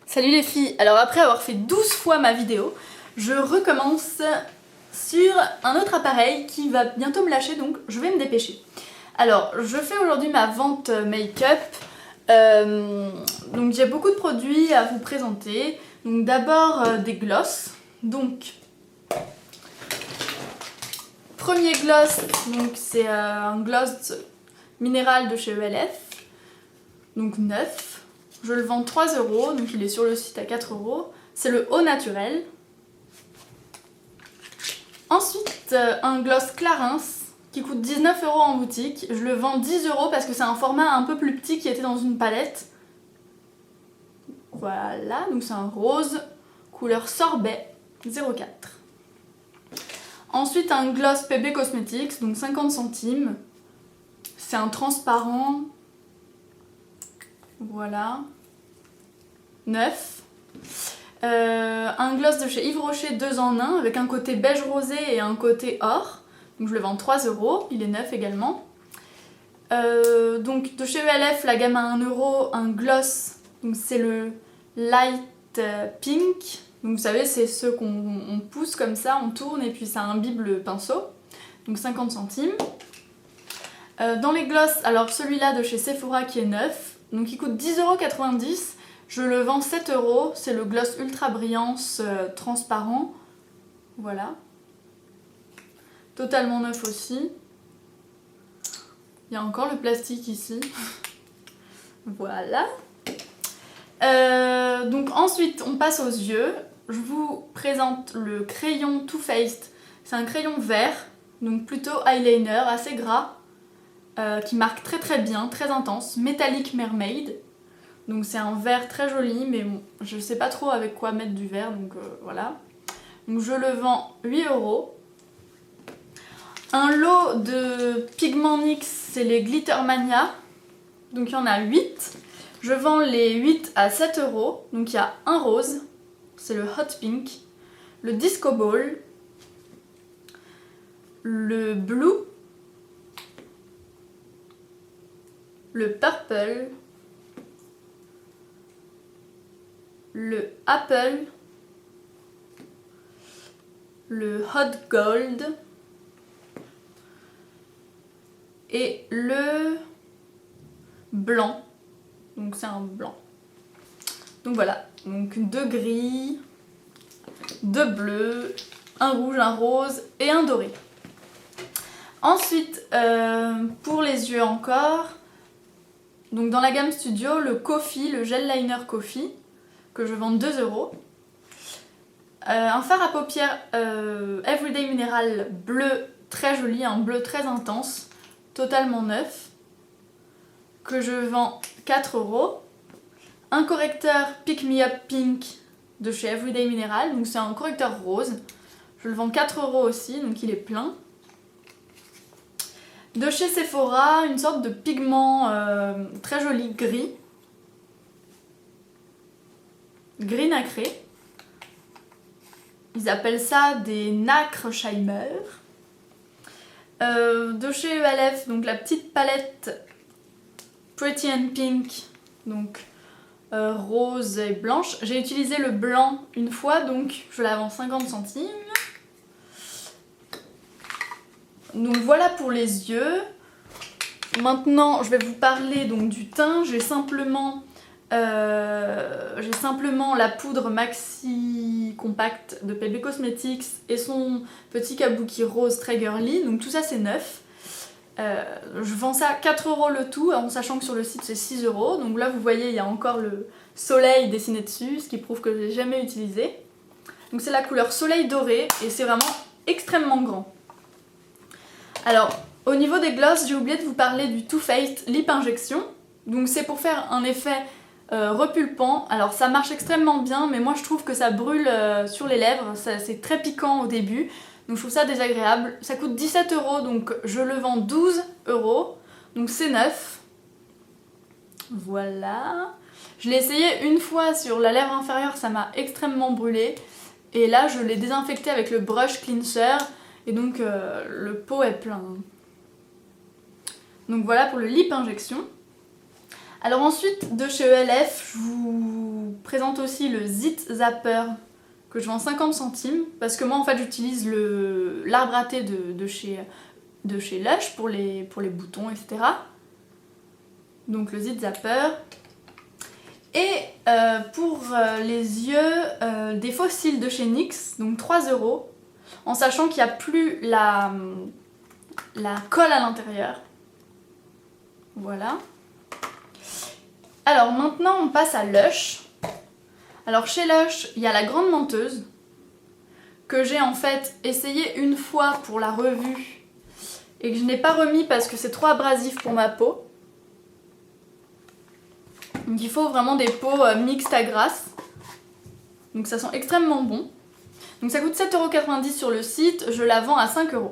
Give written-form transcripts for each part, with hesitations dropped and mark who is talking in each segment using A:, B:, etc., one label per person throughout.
A: Salut les filles. Alors après avoir fait 12 fois ma vidéo, je recommence sur un autre appareil qui va bientôt me lâcher, donc je vais me dépêcher. Alors je fais aujourd'hui ma vente make-up, donc j'ai beaucoup de produits à vous présenter. Donc d'abord des glosses. Donc premier gloss, donc c'est un gloss minéral de chez ELF, donc neuf. Je le vends 3 €, donc il est sur le site à 4 €. C'est le Au Naturel. Ensuite, un gloss Clarins qui coûte 19 € en boutique. Je le vends 10 € parce que c'est un format un peu plus petit qui était dans une palette. Voilà, donc c'est un rose, couleur sorbet 04. Ensuite, un gloss PB Cosmetics, donc 50 centimes. C'est un transparent. Voilà. 9. Un gloss de chez Yves Rocher 2 en 1 avec un côté beige rosé et un côté or. Donc je le vends 3 €, il est neuf également. Donc de chez ELF, la gamme à 1 €, un gloss, donc c'est le Light Pink. Donc vous savez, c'est ceux qu'on pousse comme ça, on tourne et puis ça imbibe le pinceau. Donc 50 centimes. Dans les glosses, alors celui-là de chez Sephora qui est neuf, donc il coûte 10,90 €. Je le vends 7 €, c'est le gloss Ultra Brillance transparent. Voilà. Totalement neuf aussi. Il y a encore le plastique ici. Voilà. Donc ensuite, on passe aux yeux. Je vous présente le crayon Too Faced. C'est un crayon vert, donc plutôt eyeliner, assez gras, qui marque très très bien, très intense. Metallic Mermaid. Donc c'est un vert très joli, mais bon, je sais pas trop avec quoi mettre du vert, donc voilà. Donc je le vends 8 €. Un lot de pigments NYX, c'est les Glittermania. Donc il y en a 8. Je vends les 8 à 7 €. Donc il y a un rose, c'est le Hot Pink, le Disco Ball, le Blue, le Purple, le Apple, le Hot Gold et le blanc. Donc c'est un blanc. Donc voilà, donc 2 gris, 2 bleus, un rouge, un rose et un doré. Ensuite, pour les yeux encore, donc dans la gamme Studio, le Coffee, le gel liner Coffee, que je vends 2 €. Un fard à paupières Everyday Mineral bleu très joli, un bleu très intense, totalement neuf, que je vends 4 €. Un correcteur Pick Me Up Pink de chez Everyday Mineral, donc c'est un correcteur rose, je le vends 4 € aussi, donc il est plein. De chez Sephora, une sorte de pigment très joli gris nacré. Ils appellent ça des nacres Shimer. De chez ELF, donc la petite palette Pretty and Pink, donc rose et blanche. J'ai utilisé le blanc une fois, donc je la vends 50 centimes. Donc voilà pour les yeux. Maintenant, je vais vous parler donc du teint. J'ai simplement la poudre Maxi Compact de PB Cosmetics et son petit kabuki rose très girly. Donc tout ça c'est neuf. Je vends ça 4 € le tout, en sachant que sur le site c'est 6 €. Donc là vous voyez il y a encore le soleil dessiné dessus, ce qui prouve que je l'ai jamais utilisé. Donc c'est la couleur soleil doré et c'est vraiment extrêmement grand. Alors au niveau des glosses, j'ai oublié de vous parler du Too Faced Lip Injection. Donc c'est pour faire un effet repulpant. Alors ça marche extrêmement bien, mais moi je trouve que ça brûle sur les lèvres, c'est très piquant au début, donc je trouve ça désagréable. Ça coûte 17 €, donc je le vends 12 €, donc c'est neuf. Voilà. Je l'ai essayé une fois sur la lèvre inférieure, ça m'a extrêmement brûlé, et là je l'ai désinfecté avec le brush cleanser, et donc le pot est plein. Donc voilà pour le lip injection. Alors ensuite, de chez ELF, je vous présente aussi le Zit Zapper que je vends 50 centimes parce que moi en fait j'utilise l'arbre à thé de chez Lush pour les boutons, etc. Donc le Zit Zapper. Et pour les yeux, des faux cils de chez NYX, donc 3 €, en sachant qu'il n'y a plus la colle à l'intérieur. Voilà. Alors maintenant on passe à Lush. Alors chez Lush, il y a la grande menteuse que j'ai en fait essayé une fois pour la revue et que je n'ai pas remis parce que c'est trop abrasif pour ma peau. Donc il faut vraiment des peaux mixtes à grasses. Donc ça sent extrêmement bon. Donc ça coûte 7,90 € sur le site, je la vends à 5 €.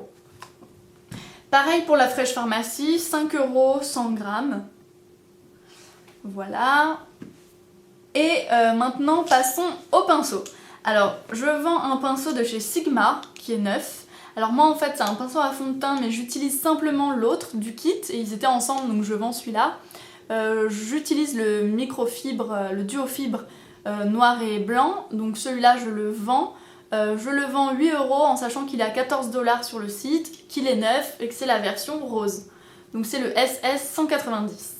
A: Pareil pour la Fresh Pharmacie, 5 € 100 grammes. Voilà. Et maintenant passons au pinceau. Alors je vends un pinceau de chez Sigma qui est neuf. Alors moi en fait c'est un pinceau à fond de teint mais j'utilise simplement l'autre du kit et ils étaient ensemble donc je vends celui-là. J'utilise le microfibre, le duo fibre noir et blanc, donc celui-là je le vends. Je le vends 8 € en sachant qu'il est à 14 $ sur le site, qu'il est neuf et que c'est la version rose. Donc c'est le SS 190.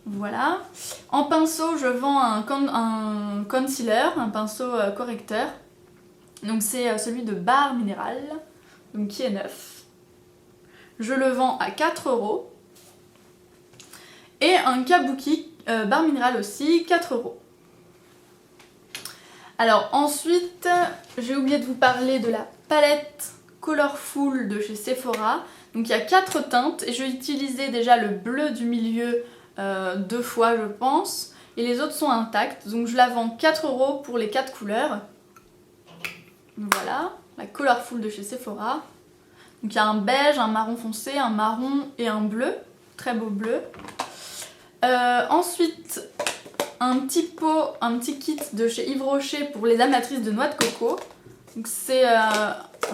A: Voilà. En pinceau, je vends un concealer, un pinceau correcteur. Donc c'est celui de Barre Minéral, donc qui est neuf. Je le vends à 4 €. Et un kabuki Barre Minéral aussi, 4 €. Alors ensuite, j'ai oublié de vous parler de la palette Colorful de chez Sephora. Donc il y a 4 teintes et j'ai utilisé déjà le bleu du milieu 2 fois je pense. Et les autres sont intactes. Donc je la vends 4 € pour les 4 couleurs. Voilà, la Colorful de chez Sephora. Donc il y a un beige, un marron foncé, un marron et un bleu. Très beau bleu. Ensuite, un petit kit de chez Yves Rocher pour les amatrices de noix de coco. Donc c'est...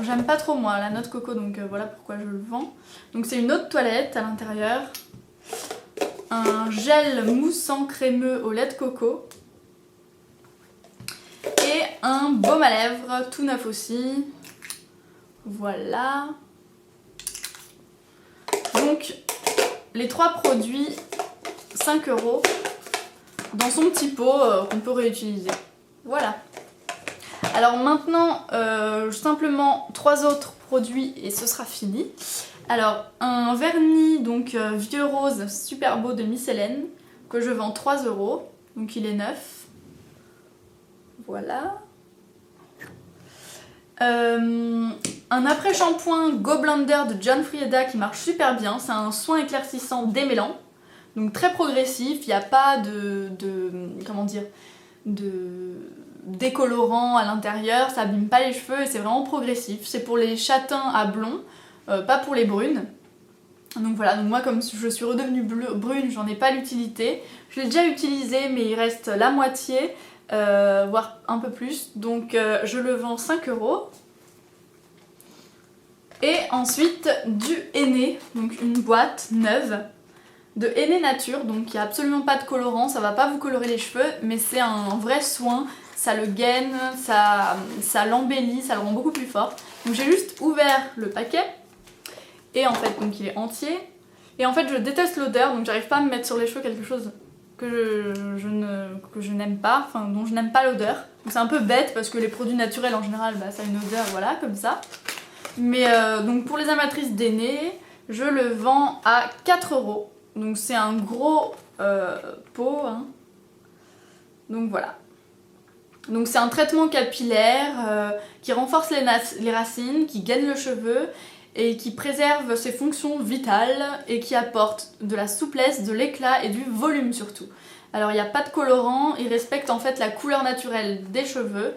A: j'aime pas trop moi la noix de coco donc voilà pourquoi je le vends. Donc c'est une eau de toilette à l'intérieur. Un gel moussant crémeux au lait de coco. Et un baume à lèvres tout neuf aussi. Voilà. Donc les 3 produits 5 € dans son petit pot qu'on peut réutiliser. Voilà. Alors maintenant simplement 3 autres produits et ce sera fini. Alors un vernis donc vieux rose super beau de Miss Hélène que je vends 3 €, donc il est neuf. Voilà. Un après-shampoing Go Blender de John Frieda qui marche super bien, c'est un soin éclaircissant démêlant, donc très progressif, il n'y a pas comment dire, de décolorant à l'intérieur, ça abîme pas les cheveux et c'est vraiment progressif. C'est pour les châtains à blonds, pas pour les brunes. Donc voilà, donc moi comme je suis redevenue brune, j'en ai pas l'utilité. Je l'ai déjà utilisé mais il reste la moitié, voire un peu plus. Donc je le vends 5 €. Et ensuite du henné, donc une boîte neuve de henné nature, donc il n'y a absolument pas de colorant, ça va pas vous colorer les cheveux, mais c'est un vrai soin, ça le gaine, ça l'embellit, ça le rend beaucoup plus fort. Donc j'ai juste ouvert le paquet, et en fait donc il est entier, et en fait je déteste l'odeur, donc j'arrive pas à me mettre sur les cheveux quelque chose que je n'aime pas, enfin dont je n'aime pas l'odeur. Donc c'est un peu bête parce que les produits naturels en général bah, ça a une odeur, voilà, comme ça. Mais donc pour les amatrices d'henné, je le vends à 4 €. Donc c'est un gros pot, hein. Donc voilà. Donc c'est un traitement capillaire qui renforce les racines, qui gaine le cheveu et qui préserve ses fonctions vitales et qui apporte de la souplesse, de l'éclat et du volume surtout. Alors il n'y a pas de colorant, il respecte en fait la couleur naturelle des cheveux,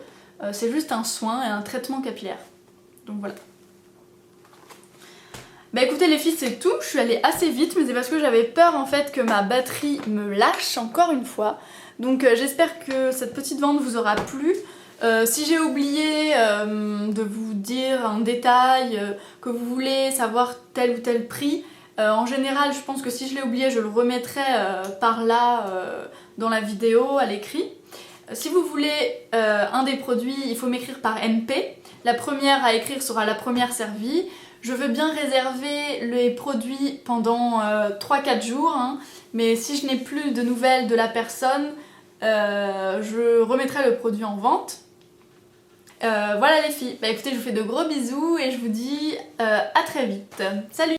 A: c'est juste un soin et un traitement capillaire. Donc voilà. Bah écoutez les filles, c'est tout, je suis allée assez vite mais c'est parce que j'avais peur en fait que ma batterie me lâche encore une fois. Donc j'espère que cette petite vente vous aura plu. Si j'ai oublié de vous dire un détail, que vous voulez savoir tel ou tel prix, En général, je pense que si je l'ai oublié, je le remettrai par là dans la vidéo, à l'écrit. Si vous voulez un des produits, il faut m'écrire par MP. La première à écrire sera la première servie. Je veux bien réserver les produits pendant 3-4 jours, hein, mais si je n'ai plus de nouvelles de la personne, je remettrai le produit en vente. Voilà les filles, bah écoutez, je vous fais de gros bisous et je vous dis à très vite. Salut!